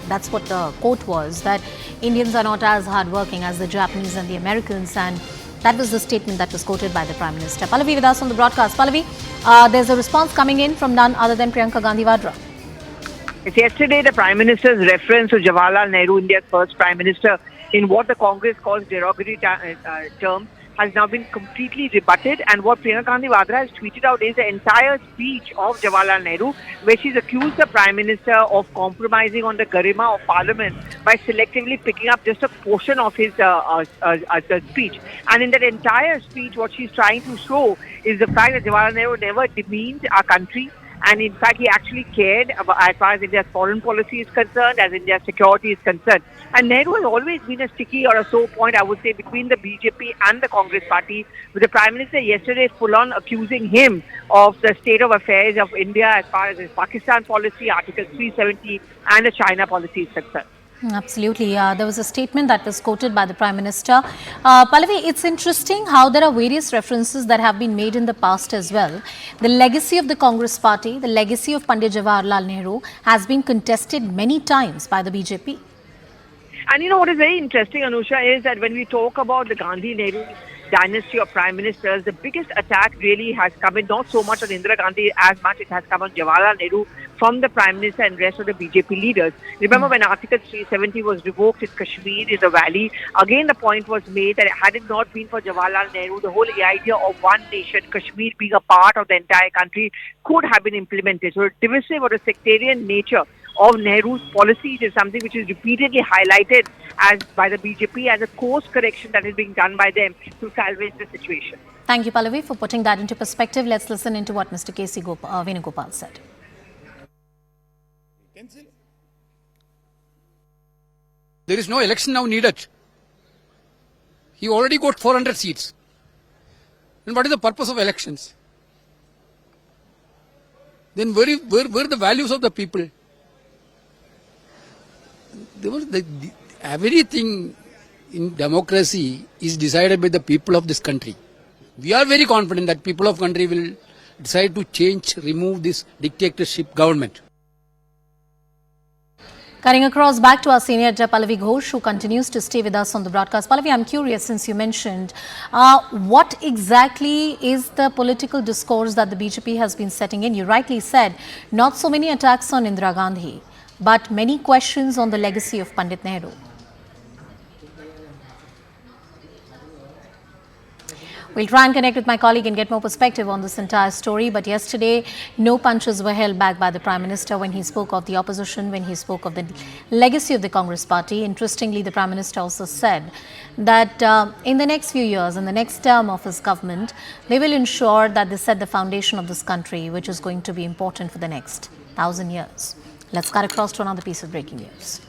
That's what the quote was, that Indians are not as hardworking as the Japanese and the Americans, and that was the statement that was quoted by the Prime Minister. Pallavi with us on the broadcast. Pallavi, there's a response coming in from none other than Priyanka Gandhi Vadra. Yesterday, the Prime Minister's reference to Jawaharlal Nehru, India's first Prime Minister, in what the Congress calls derogatory terms, has now been completely rebutted. And what Priyanka Gandhi Vadra has tweeted out is the entire speech of Jawaharlal Nehru, where she's accused the Prime Minister of compromising on the garima of Parliament by selectively picking up just a portion of his speech. And in that entire speech, what she's trying to show is the fact that Jawaharlal Nehru never demeaned our country. And in fact, he actually cared about, as far as India's foreign policy is concerned, as India's security is concerned. And Nehru has always been a sticky or a sore point, I would say, between the BJP and the Congress party, with the Prime Minister yesterday full-on accusing him of the state of affairs of India as far as his Pakistan policy, Article 370, and the China policy is concerned. Absolutely. There was a statement that was quoted by the Prime Minister. Pallavi, it's interesting how there are various references that have been made in the past as well. The legacy of the Congress party, the legacy of Pandit Jawaharlal Nehru has been contested many times by the BJP. And you know what is very interesting, Anusha, is that when we talk about the Gandhi-Nehru dynasty of prime ministers, the biggest attack really has come in not so much on Indira Gandhi as much it has come on Jawaharlal Nehru from the Prime Minister and rest of the BJP leaders. Remember when Article 370 was revoked in Kashmir, in the valley, again the point was made that had it not been for Jawaharlal Nehru, the whole idea of one nation, Kashmir being a part of the entire country, could have been implemented. So a divisive or a sectarian nature of Nehru's policies is something which is repeatedly highlighted as by the BJP as a course correction that is being done by them to salvage the situation. Thank you, Pallavi, for putting that into perspective. Let's listen into what Mr. K.C. Venugopal said. There is no election now needed. He already got 400 seats. Then what is the purpose of elections? Then where are the values of the people? Everything in democracy is decided by the people of this country. We are very confident that people of country will decide to change, remove this dictatorship government. Cutting across back to our senior Pallavi Ghosh, who continues to stay with us on the broadcast. Pallavi, I'm curious, since you mentioned, what exactly is the political discourse that the BJP has been setting in? You rightly said, not so many attacks on Indira Gandhi, but many questions on the legacy of Pandit Nehru. We'll try and connect with my colleague and get more perspective on this entire story. But yesterday, no punches were held back by the Prime Minister when he spoke of the opposition, when he spoke of the legacy of the Congress party. Interestingly, the Prime Minister also said that in the next few years, in the next term of his government, they will ensure that they set the foundation of this country, which is going to be important for the next 1,000 years. Let's cut across to another piece of breaking news.